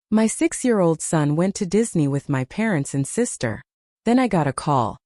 My 6-year-old son went to Disney with my parents and sister. Then I got a call.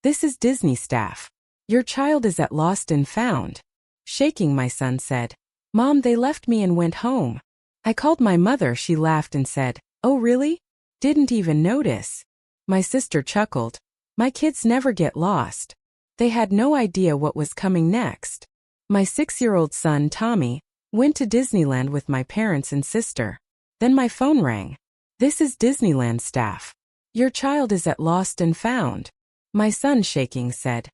This is Disney staff. Your child is at Lost and Found. Shaking, my son said. Mom, they left me and went home. I called my mother. She laughed and said, Oh really? Didn't even notice. My sister chuckled. My kids never get lost. They had no idea what was coming next. My 6-year-old son, Tommy, went to Disneyland with my parents and sister. Then my phone rang. This is Disneyland staff. Your child is at Lost and Found. My son, shaking, said,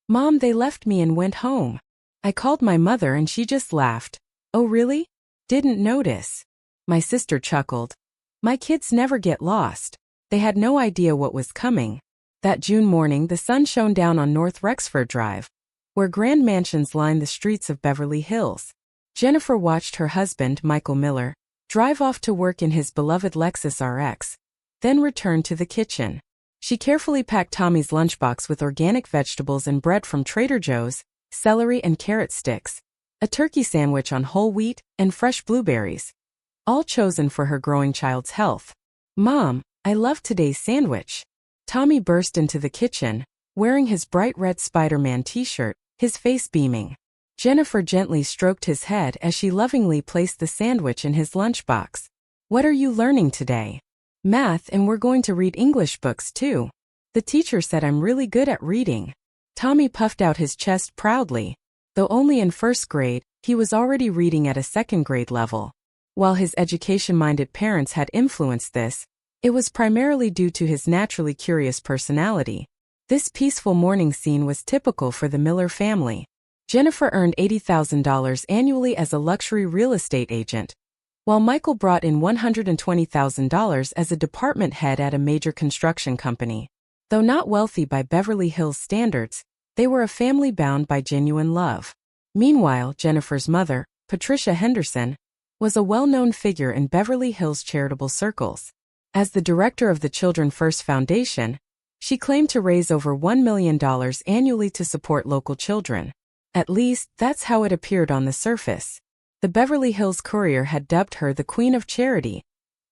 Mom, they left me and went home. I called my mother and she just laughed. Oh really? Didn't notice. My sister chuckled. My kids never get lost. They had no idea what was coming. That June morning, the sun shone down on North Rexford Drive, where grand mansions line the streets of Beverly Hills. Jennifer watched her husband, Michael Miller, drive off to work in his beloved Lexus RX, then returned to the kitchen. She carefully packed Tommy's lunchbox with organic vegetables and bread from Trader Joe's, celery and carrot sticks, a turkey sandwich on whole wheat, and fresh blueberries, all chosen for her growing child's health. Mom, I love today's sandwich. Tommy burst into the kitchen, wearing his bright red Spider-Man t-shirt, his face beaming. Jennifer gently stroked his head as she lovingly placed the sandwich in his lunchbox. What are you learning today? Math, and we're going to read English books too. The teacher said I'm really good at reading. Tommy puffed out his chest proudly. Though only in first grade, he was already reading at a second grade level. While his education-minded parents had influenced this, it was primarily due to his naturally curious personality. This peaceful morning scene was typical for the Miller family. Jennifer earned $80,000 annually as a luxury real estate agent, while Michael brought in $120,000 as a department head at a major construction company. Though not wealthy by Beverly Hills standards, they were a family bound by genuine love. Meanwhile, Jennifer's mother, Patricia Henderson, was a well-known figure in Beverly Hills charitable circles. As the director of the Children First Foundation, she claimed to raise over $1 million annually to support local children. At least, that's how it appeared on the surface. The Beverly Hills Courier had dubbed her the Queen of Charity,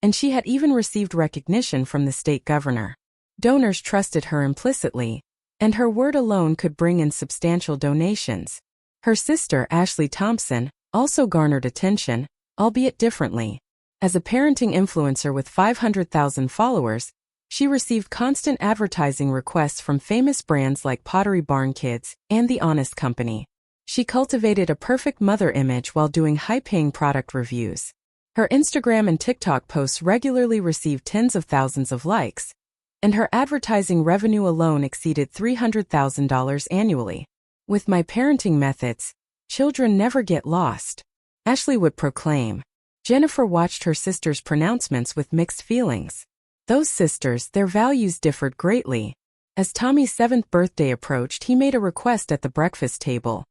and she had even received recognition from the state governor. Donors trusted her implicitly, and her word alone could bring in substantial donations. Her sister, Ashley Thompson, also garnered attention, albeit differently. As a parenting influencer with 500,000 followers, she received constant advertising requests from famous brands like Pottery Barn Kids and The Honest Company. She cultivated a perfect mother image while doing high-paying product reviews. Her Instagram and TikTok posts regularly received tens of thousands of likes, and her advertising revenue alone exceeded $300,000 annually. With my parenting methods, children never get lost, Ashley would proclaim. Jennifer watched her sister's pronouncements with mixed feelings. Those sisters, their values differed greatly. As Tommy's 7th birthday approached, he made a request at the breakfast table.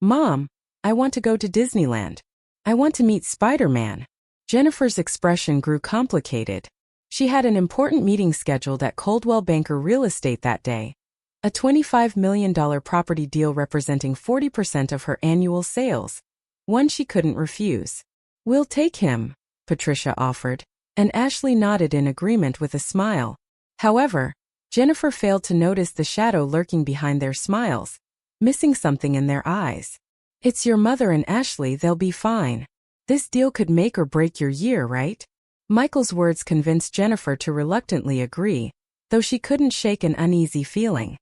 Mom, I want to go to Disneyland. I want to meet Spider-Man. Jennifer's expression grew complicated. She had an important meeting scheduled at Coldwell Banker Real Estate that day, a $25 million property deal representing 40% of her annual sales, one she couldn't refuse. We'll take him, Patricia offered, and Ashley nodded in agreement with a smile. However, Jennifer failed to notice the shadow lurking behind their smiles, missing something in their eyes. It's your mother and Ashley, they'll be fine. This deal could make or break your year, right? Michael's words convinced Jennifer to reluctantly agree, though she couldn't shake an uneasy feeling.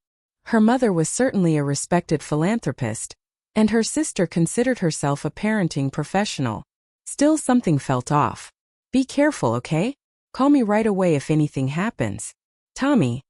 Her mother was certainly a respected philanthropist, and her sister considered herself a parenting professional. Still, something felt off. Be careful, okay? Call me right away if anything happens. Tommy,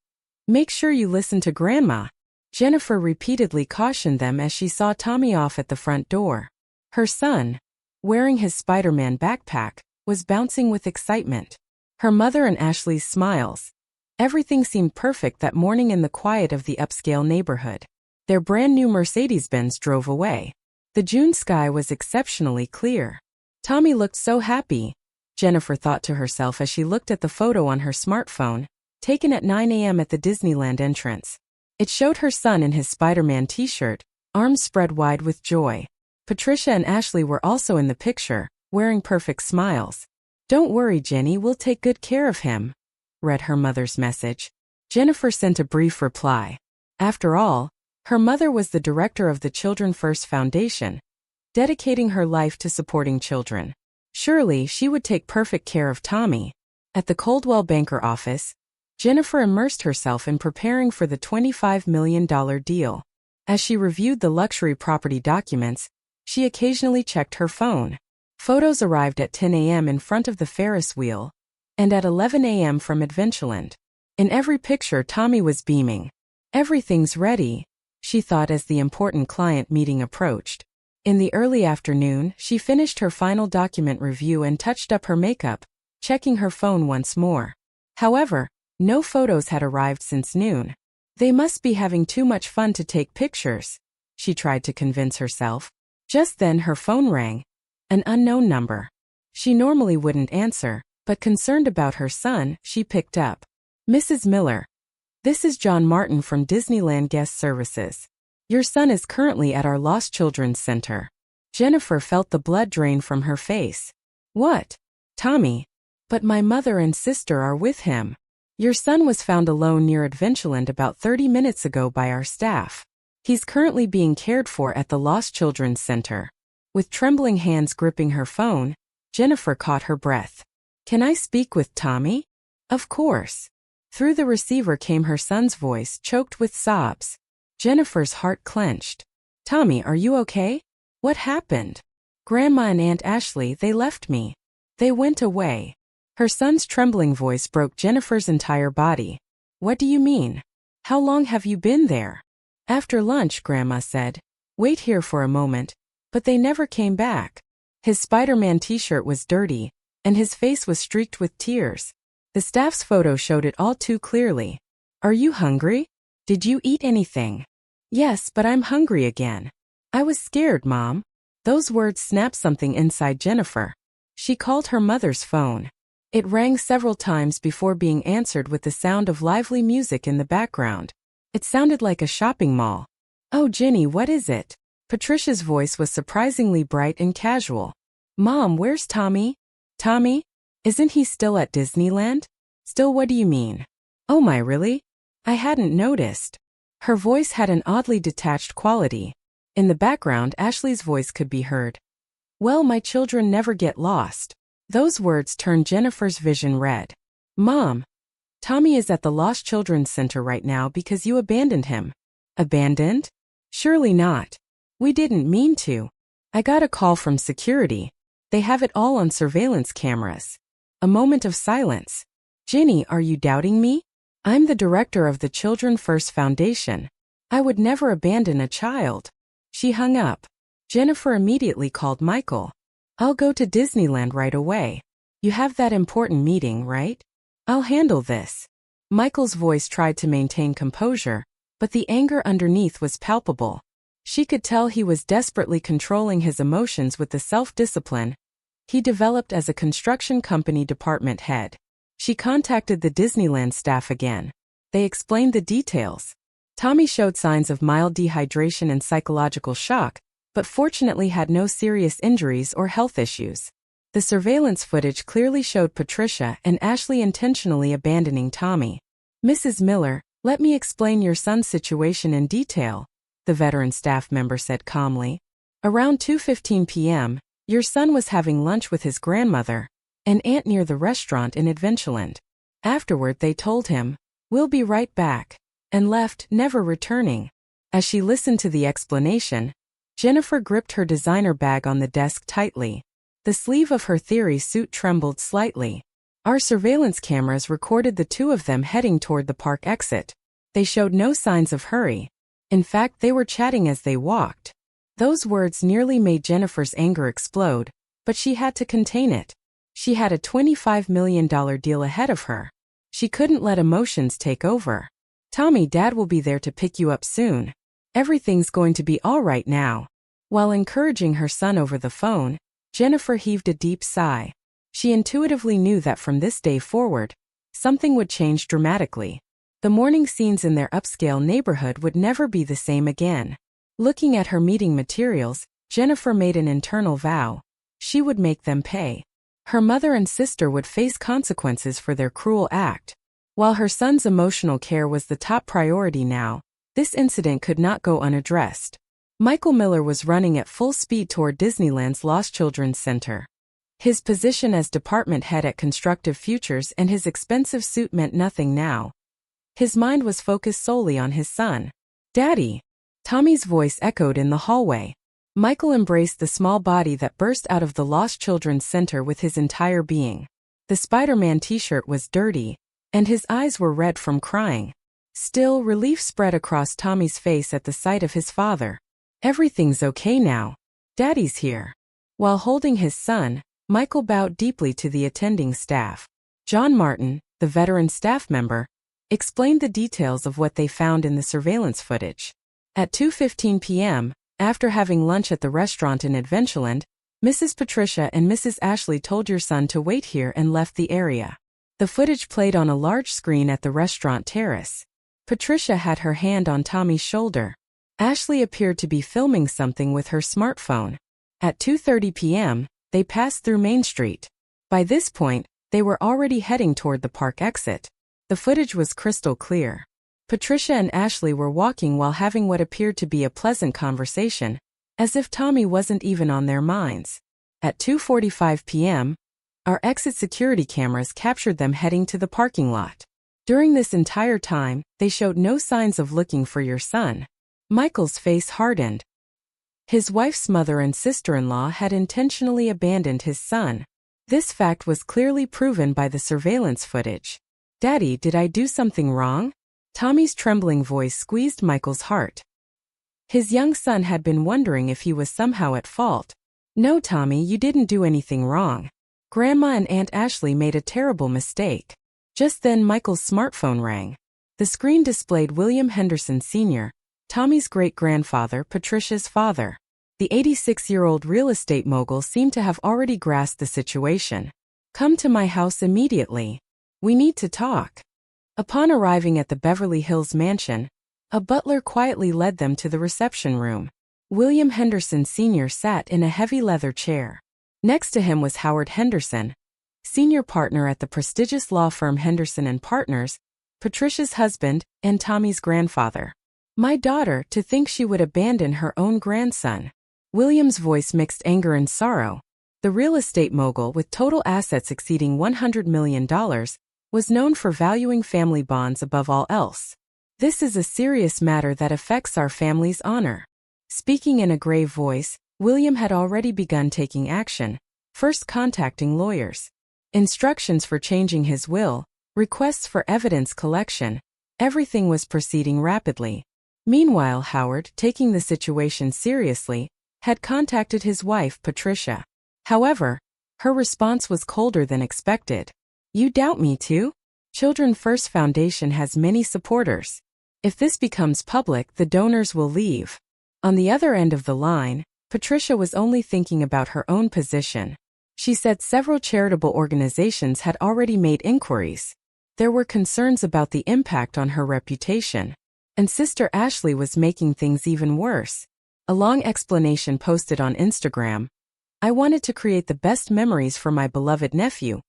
make sure you listen to Grandma. Jennifer repeatedly cautioned them as she saw Tommy off at the front door. Her son, wearing his Spider-Man backpack, was bouncing with excitement. Her mother and Ashley's smiles. Everything seemed perfect that morning in the quiet of the upscale neighborhood. Their brand-new Mercedes-Benz drove away. The June sky was exceptionally clear. Tommy looked so happy, Jennifer thought to herself as she looked at the photo on her smartphone, taken at 9 a.m. at the Disneyland entrance. It showed her son in his Spider-Man t-shirt, arms spread wide with joy. Patricia and Ashley were also in the picture, wearing perfect smiles. "Don't worry, Jenny, we'll take good care of him," read her mother's message. Jennifer sent a brief reply. After all, her mother was the director of the Children First Foundation, dedicating her life to supporting children. Surely she would take perfect care of Tommy. At the Coldwell Banker office, Jennifer immersed herself in preparing for the $25 million deal. As she reviewed the luxury property documents, she occasionally checked her phone. Photos arrived at 10 a.m. in front of the Ferris wheel, and at 11 a.m. from Adventureland. In every picture, Tommy was beaming. "Everything's ready," she thought as the important client meeting approached. In the early afternoon, she finished her final document review and touched up her makeup, checking her phone once more. However, no photos had arrived since noon. "They must be having too much fun to take pictures," she tried to convince herself. Just then her phone rang. An unknown number. She normally wouldn't answer, but concerned about her son, she picked up. "Mrs. Miller, this is John Martin from Disneyland Guest Services. Your son is currently at our Lost Children's Center." Jennifer felt the blood drain from her face. "What? Tommy? But my mother and sister are with him." "Your son was found alone near Adventureland about 30 minutes ago by our staff. He's currently being cared for at the Lost Children's Center." With trembling hands gripping her phone, Jennifer caught her breath. "Can I speak with Tommy?" "Of course." Through the receiver came her son's voice, choked with sobs. Jennifer's heart clenched. "Tommy, are you okay? What happened?" "Grandma and Aunt Ashley, they left me. They went away." Her son's trembling voice broke Jennifer's entire body. "What do you mean? How long have you been there?" "After lunch," Grandma said. "Wait here for a moment." But they never came back. His Spider-Man t-shirt was dirty, and his face was streaked with tears. The staff's photo showed it all too clearly. "Are you hungry? Did you eat anything?" "Yes, but I'm hungry again." "I was scared, Mom." Those words snapped something inside Jennifer. She called her mother's phone. It rang several times before being answered with the sound of lively music in the background. It sounded like a shopping mall. "Oh, Jenny, what is it?" Patricia's voice was surprisingly bright and casual. "Mom, where's Tommy?" "Tommy? Isn't he still at Disneyland?" "Still, what do you mean?" "Oh my, really? I hadn't noticed." Her voice had an oddly detached quality. In the background, Ashley's voice could be heard. "Well, my children never get lost." Those words turned Jennifer's vision red. "Mom, Tommy is at the Lost Children's Center right now because you abandoned him." "Abandoned? Surely not. We didn't mean to. I got a call from security. They have it all on surveillance cameras." A moment of silence. "Ginny, are you doubting me? I'm the director of the Children First Foundation. I would never abandon a child." She hung up. Jennifer immediately called Michael. "I'll go to Disneyland right away. You have that important meeting, right? I'll handle this." Michael's voice tried to maintain composure, but the anger underneath was palpable. She could tell he was desperately controlling his emotions with the self-discipline he developed as a construction company department head. She contacted the Disneyland staff again. They explained the details. Tommy showed signs of mild dehydration and psychological shock, but fortunately had no serious injuries or health issues. The surveillance footage clearly showed Patricia and Ashley intentionally abandoning Tommy. "Mrs. Miller, let me explain your son's situation in detail," the veteran staff member said calmly. "Around 2:15 p.m., your son was having lunch with his grandmother, an aunt near the restaurant in Adventureland. Afterward, they told him, 'We'll be right back,' and left, never returning." As she listened to the explanation, Jennifer gripped her designer bag on the desk tightly. The sleeve of her theory suit trembled slightly. "Our surveillance cameras recorded the two of them heading toward the park exit. They showed no signs of hurry. In fact, they were chatting as they walked." Those words nearly made Jennifer's anger explode, but she had to contain it. She had a $25 million deal ahead of her. She couldn't let emotions take over. "Tommy, Dad will be there to pick you up soon. Everything's going to be all right now." While encouraging her son over the phone, Jennifer heaved a deep sigh. She intuitively knew that from this day forward, something would change dramatically. The morning scenes in their upscale neighborhood would never be the same again. Looking at her meeting materials, Jennifer made an internal vow. She would make them pay. Her mother and sister would face consequences for their cruel act. While her son's emotional care was the top priority now, this incident could not go unaddressed. Michael Miller was running at full speed toward Disneyland's Lost Children's Center. His position as department head at Constructive Futures and his expensive suit meant nothing now. His mind was focused solely on his son. "Daddy!" Tommy's voice echoed in the hallway. Michael embraced the small body that burst out of the Lost Children's Center with his entire being. The Spider-Man t-shirt was dirty, and his eyes were red from crying. Still, relief spread across Tommy's face at the sight of his father. "Everything's okay now. Daddy's here." While holding his son, Michael bowed deeply to the attending staff. John Martin, the veteran staff member, explained the details of what they found in the surveillance footage. At 2:15 p.m., after having lunch at the restaurant in Adventureland, Mrs. Patricia and Mrs. Ashley told your son to wait here and left the area. The footage played on a large screen at the restaurant terrace. Patricia had her hand on Tommy's shoulder. Ashley appeared to be filming something with her smartphone. At 2:30 p.m., they passed through Main Street. By this point, they were already heading toward the park exit. The footage was crystal clear. Patricia and Ashley were walking while having what appeared to be a pleasant conversation, as if Tommy wasn't even on their minds. At 2:45 p.m., our exit security cameras captured them heading to the parking lot. During this entire time, they showed no signs of looking for your son. Michael's face hardened. His wife's mother and sister-in-law had intentionally abandoned his son. This fact was clearly proven by the surveillance footage. "Daddy, did I do something wrong?" Tommy's trembling voice squeezed Michael's heart. His young son had been wondering if he was somehow at fault. "No, Tommy, you didn't do anything wrong. Grandma and Aunt Ashley made a terrible mistake." Just then Michael's smartphone rang. The screen displayed William Henderson Sr., Tommy's great-grandfather, Patricia's father. The 86-year-old real estate mogul seemed to have already grasped the situation. "Come to my house immediately. We need to talk." Upon arriving at the Beverly Hills mansion, a butler quietly led them to the reception room. William Henderson Sr. sat in a heavy leather chair. Next to him was Howard Henderson, senior partner at the prestigious law firm Henderson & Partners, Patricia's husband, and Tommy's grandfather. "My daughter, to think she would abandon her own grandson." William's voice mixed anger and sorrow. The real estate mogul, with total assets exceeding $100 million, was known for valuing family bonds above all else. "This is a serious matter that affects our family's honor." Speaking in a grave voice, William had already begun taking action, first contacting lawyers. Instructions for changing his will, requests for evidence collection, everything was proceeding rapidly. Meanwhile, Howard, taking the situation seriously, had contacted his wife, Patricia. However, her response was colder than expected. "You doubt me too? Children First Foundation has many supporters. If this becomes public, the donors will leave." On the other end of the line, Patricia was only thinking about her own position. She said several charitable organizations had already made inquiries. There were concerns about the impact on her reputation. And Sister Ashley was making things even worse. A long explanation posted on Instagram. "I wanted to create the best memories for my beloved nephew,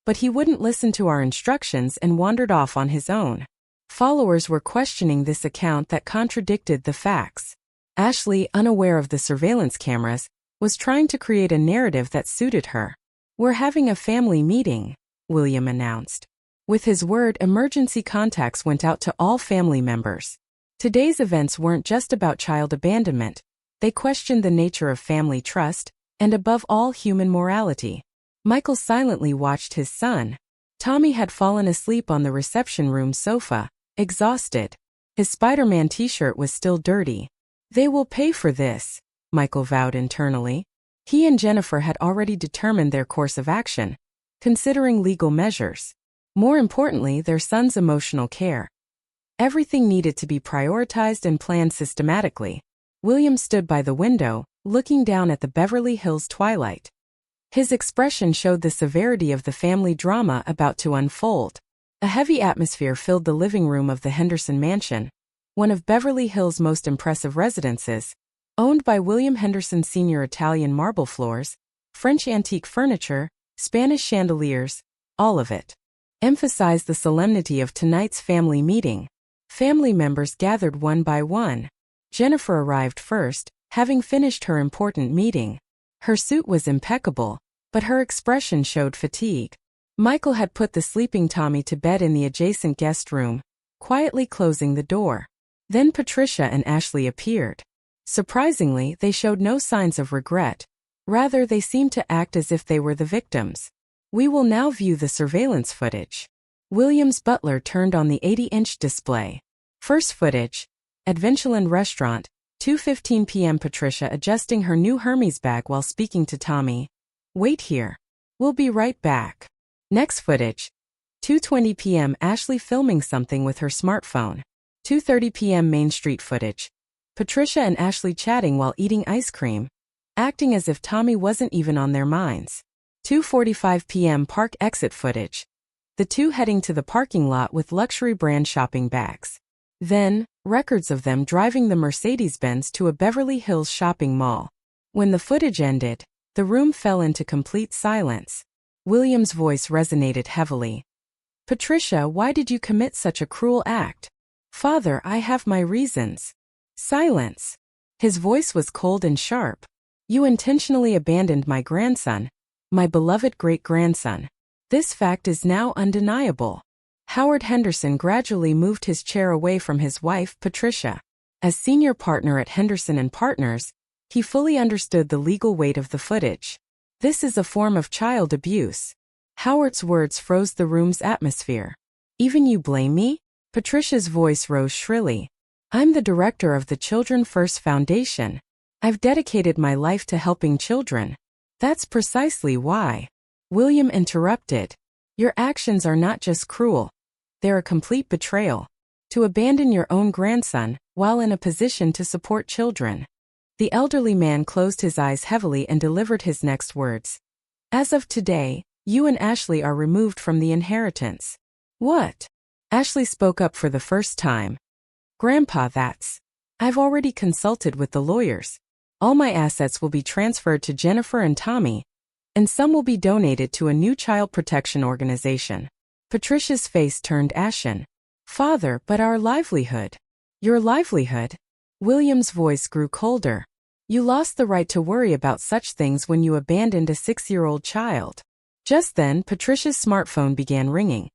but he wouldn't listen to our instructions and wandered off on his own." Followers were questioning this account that contradicted the facts. Ashley, unaware of the surveillance cameras, was trying to create a narrative that suited her. "We're having a family meeting," William announced. With his word, emergency contacts went out to all family members. Today's events weren't just about child abandonment. They questioned the nature of family trust, and above all, human morality. Michael silently watched his son. Tommy had fallen asleep on the reception room sofa, exhausted. His Spider-Man t-shirt was still dirty. "They will pay for this," Michael vowed internally. He and Jennifer had already determined their course of action, considering legal measures. More importantly, their son's emotional care. Everything needed to be prioritized and planned systematically. William stood by the window, looking down at the Beverly Hills twilight. His expression showed the severity of the family drama about to unfold. A heavy atmosphere filled the living room of the Henderson Mansion, one of Beverly Hills' most impressive residences. Owned by William Henderson Sr. Italian marble floors, French antique furniture, Spanish chandeliers, all of it. Emphasized the solemnity of tonight's family meeting. Family members gathered one by one. Jennifer arrived first, having finished her important meeting. Her suit was impeccable, but her expression showed fatigue. Michael had put the sleeping Tommy to bed in the adjacent guest room, quietly closing the door. Then Patricia and Ashley appeared. Surprisingly, they showed no signs of regret. Rather, they seemed to act as if they were the victims. We will now view the surveillance footage. William's butler turned on the 80-inch display. First footage. Adventureland Restaurant, 2:15 p.m. Patricia adjusting her new Hermes bag while speaking to Tommy. Wait here. We'll be right back. Next footage. 2:20 p.m. Ashley filming something with her smartphone. 2:30 p.m. Main Street footage. Patricia and Ashley chatting while eating ice cream, acting as if Tommy wasn't even on their minds. 2:45 p.m. Park exit footage. The two heading to the parking lot with luxury brand shopping bags. Then, records of them driving the Mercedes-Benz to a Beverly Hills shopping mall. When the footage ended, the room fell into complete silence. William's voice resonated heavily. Patricia, why did you commit such a cruel act? Father, I have my reasons. Silence. His voice was cold and sharp. You intentionally abandoned my grandson, my beloved great-grandson. This fact is now undeniable. Howard Henderson gradually moved his chair away from his wife, Patricia. As senior partner at Henderson & Partners, he fully understood the legal weight of the footage. This is a form of child abuse. Howard's words froze the room's atmosphere. Even you blame me? Patricia's voice rose shrilly. I'm the director of the Children First Foundation. I've dedicated my life to helping children. That's precisely why. William interrupted. Your actions are not just cruel. They're a complete betrayal. To abandon your own grandson, while in a position to support children. The elderly man closed his eyes heavily and delivered his next words. As of today, you and Ashley are removed from the inheritance. What? Ashley spoke up for the first time. Grandpa, I've already consulted with the lawyers. All my assets will be transferred to Jennifer and Tommy, and some will be donated to a new child protection organization. Patricia's face turned ashen. Father, but our livelihood. Your livelihood? William's voice grew colder. You lost the right to worry about such things when you abandoned a 6-year-old child. Just then, Patricia's smartphone began ringing.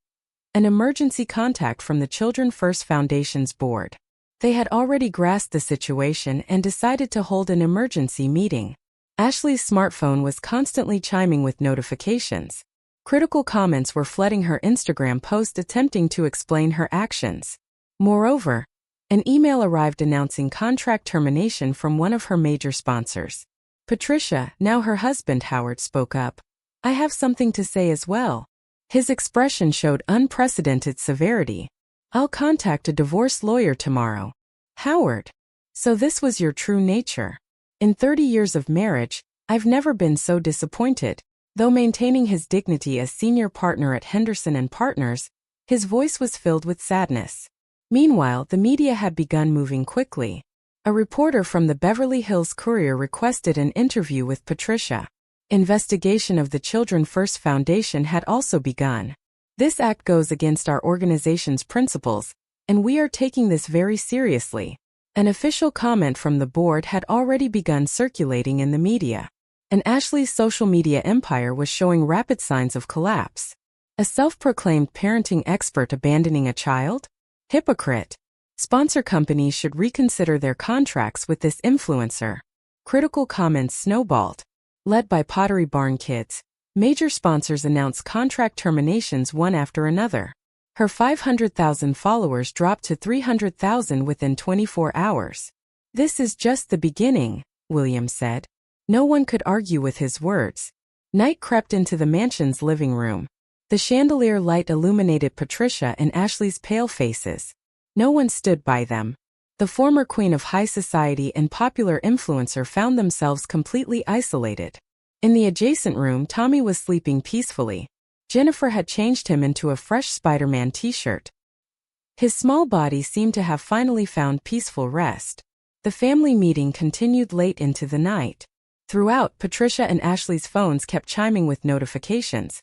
An emergency contact from the Children First Foundation's board. They had already grasped the situation and decided to hold an emergency meeting. Ashley's smartphone was constantly chiming with notifications. Critical comments were flooding her Instagram post attempting to explain her actions. Moreover, an email arrived announcing contract termination from one of her major sponsors. Patricia, now her husband Howard, spoke up. I have something to say as well. His expression showed unprecedented severity. I'll contact a divorce lawyer tomorrow. Howard. So this was your true nature. In 30 years of marriage, I've never been so disappointed. Though maintaining his dignity as senior partner at Henderson & Partners, his voice was filled with sadness. Meanwhile, the media had begun moving quickly. A reporter from the Beverly Hills Courier requested an interview with Patricia. Investigation of the Children First Foundation had also begun. This act goes against our organization's principles, and we are taking this very seriously. An official comment from the board had already begun circulating in the media. And Ashley's social media empire was showing rapid signs of collapse. A self-proclaimed parenting expert abandoning a child? Hypocrite. Sponsor companies should reconsider their contracts with this influencer. Critical comments snowballed. Led by Pottery Barn Kids, major sponsors announced contract terminations one after another. Her 500,000 followers dropped to 300,000 within 24 hours. This is just the beginning, William said. No one could argue with his words. Night crept into the mansion's living room. The chandelier light illuminated Patricia and Ashley's pale faces. No one stood by them. The former queen of high society and popular influencer found themselves completely isolated. In the adjacent room, Tommy was sleeping peacefully. Jennifer had changed him into a fresh Spider-Man t-shirt. His small body seemed to have finally found peaceful rest. The family meeting continued late into the night. Throughout, Patricia and Ashley's phones kept chiming with notifications,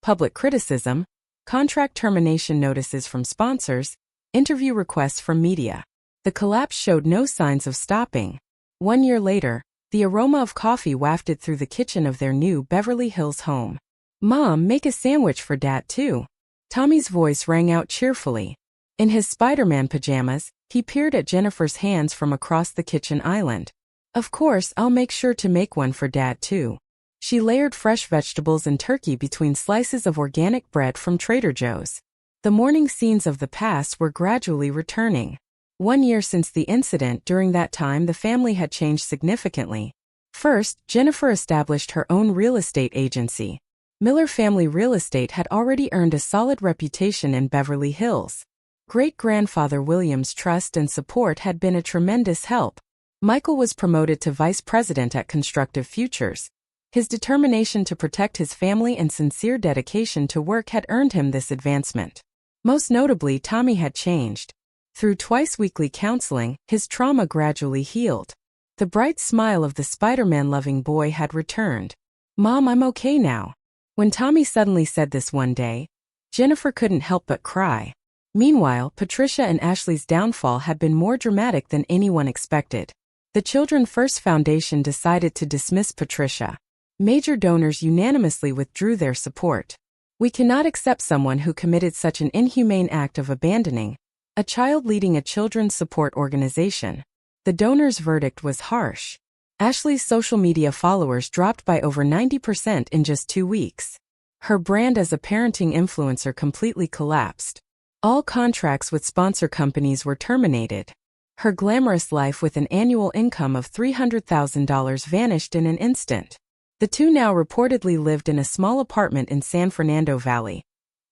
public criticism, contract termination notices from sponsors, interview requests from media. The collapse showed no signs of stopping. 1 year later, the aroma of coffee wafted through the kitchen of their new Beverly Hills home. "Mom, make a sandwich for Dad too." Tommy's voice rang out cheerfully. In his Spider-Man pajamas, he peered at Jennifer's hands from across the kitchen island. "Of course, I'll make sure to make one for Dad too." She layered fresh vegetables and turkey between slices of organic bread from Trader Joe's. The morning scenes of the past were gradually returning. 1 year since the incident. During that time, the family had changed significantly. First, Jennifer established her own real estate agency. Miller Family Real Estate had already earned a solid reputation in Beverly Hills. Great-grandfather William's trust and support had been a tremendous help. Michael was promoted to vice president at Constructive Futures. His determination to protect his family and sincere dedication to work had earned him this advancement. Most notably, Tommy had changed. Through twice-weekly counseling, his trauma gradually healed. The bright smile of the Spider-Man-loving boy had returned. "Mom, I'm okay now." When Tommy suddenly said this one day, Jennifer couldn't help but cry. Meanwhile, Patricia and Ashley's downfall had been more dramatic than anyone expected. The Children First Foundation decided to dismiss Patricia. Major donors unanimously withdrew their support. "We cannot accept someone who committed such an inhumane act of abandoning a child leading a children's support organization." The donors' verdict was harsh. Ashley's social media followers dropped by over 90% in just 2 weeks. Her brand as a parenting influencer completely collapsed. All contracts with sponsor companies were terminated. Her glamorous life with an annual income of $300,000 vanished in an instant. The two now reportedly lived in a small apartment in San Fernando Valley,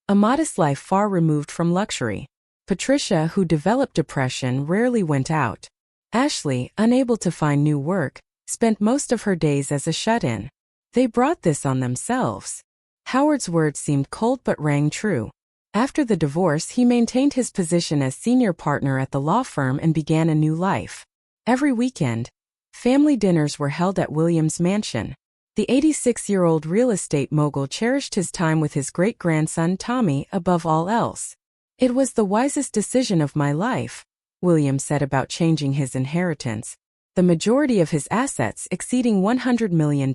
a modest life far removed from luxury. Patricia, who developed depression, rarely went out. Ashley, unable to find new work, spent most of her days as a shut-in. They brought this on themselves. Howard's words seemed cold but rang true. After the divorce, he maintained his position as senior partner at the law firm and began a new life. Every weekend, family dinners were held at Williams' mansion. The 86-year-old real estate mogul cherished his time with his great-grandson Tommy above all else. "It was the wisest decision of my life," Williams said about changing his inheritance. The majority of his assets, exceeding $100 million,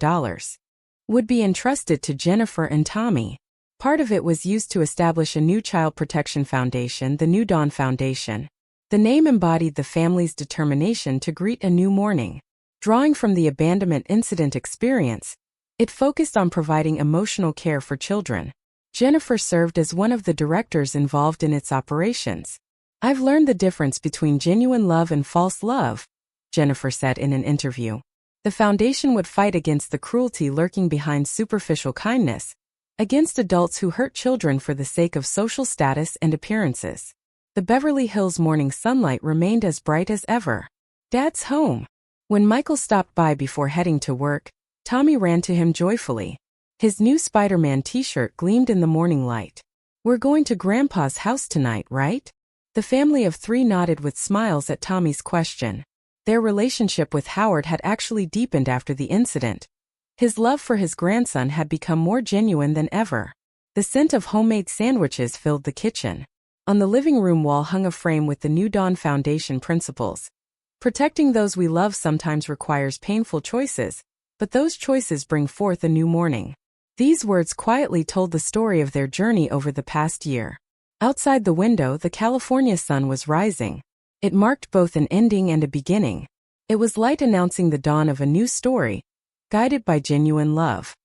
would be entrusted to Jennifer and Tommy. Part of it was used to establish a new child protection foundation, the New Dawn Foundation. The name embodied the family's determination to greet a new morning. Drawing from the abandonment incident experience, it focused on providing emotional care for children. Jennifer served as one of the directors involved in its operations. "I've learned the difference between genuine love and false love," Jennifer said in an interview. The foundation would fight against the cruelty lurking behind superficial kindness, against adults who hurt children for the sake of social status and appearances. The Beverly Hills morning sunlight remained as bright as ever. "Dad's home." When Michael stopped by before heading to work, Tommy ran to him joyfully. His new Spider-Man t-shirt gleamed in the morning light. "We're going to Grandpa's house tonight, right?" The family of 3 nodded with smiles at Tommy's question. Their relationship with Howard had actually deepened after the incident. His love for his grandson had become more genuine than ever. The scent of homemade sandwiches filled the kitchen. On the living room wall hung a frame with the New Dawn Foundation principles. "Protecting those we love sometimes requires painful choices, but those choices bring forth a new morning." These words quietly told the story of their journey over the past year. Outside the window, the California sun was rising. It marked both an ending and a beginning. It was light announcing the dawn of a new story, guided by genuine love.